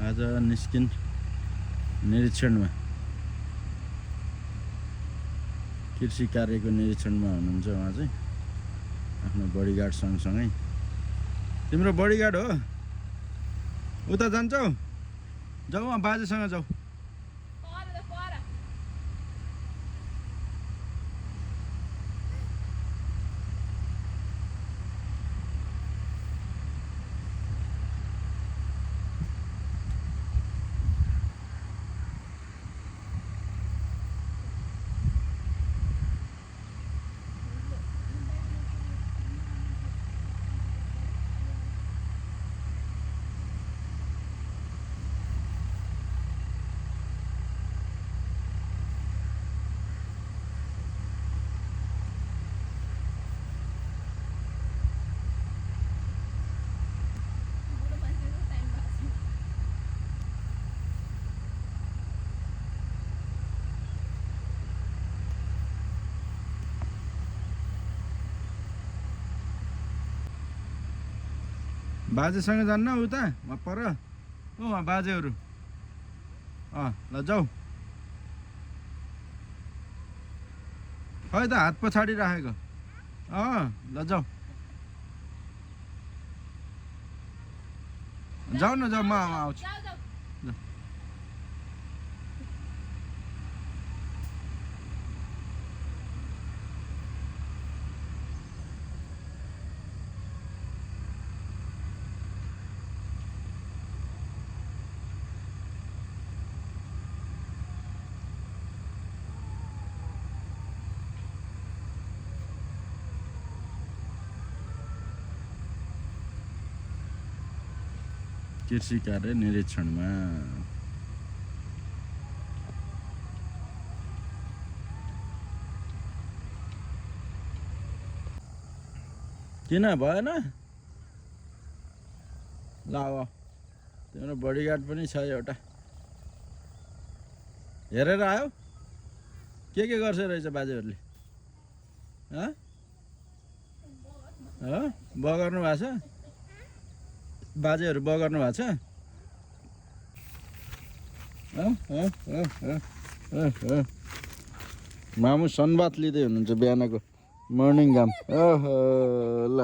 आज निस्किन निरीक्षणमा कृषि कार्यको निरीक्षणमा हुनुहुन्छ उहाँ चाहिँ आफ्नो बडीगार्ड सँगसँगै। तिम्रो बडीगार्ड हो? उता जान्छौ? जाऊ बाजेसँग जाऊ। बाजेसँग जान्न उता वहाँ पर वहाँ बाजेहरू ल जाऊ। खै त हात पछाडि राखेको ल जाऊ जाऊ न जाऊ म आउँछु। कृषि कार्य निरीक्षणमा किन भएन? ल अब तिम्रो बडीगार्ड पनि छ एउटा। हेरेर आयो के गर्छ रहेछ बाजेहरूले? बगर्नु भएको छ? बाजेहरू बगर्नु भएको छ? मामु सनबाथ लिँदै हुनुहुन्छ बिहानको मर्निङ घाम। ओहो ल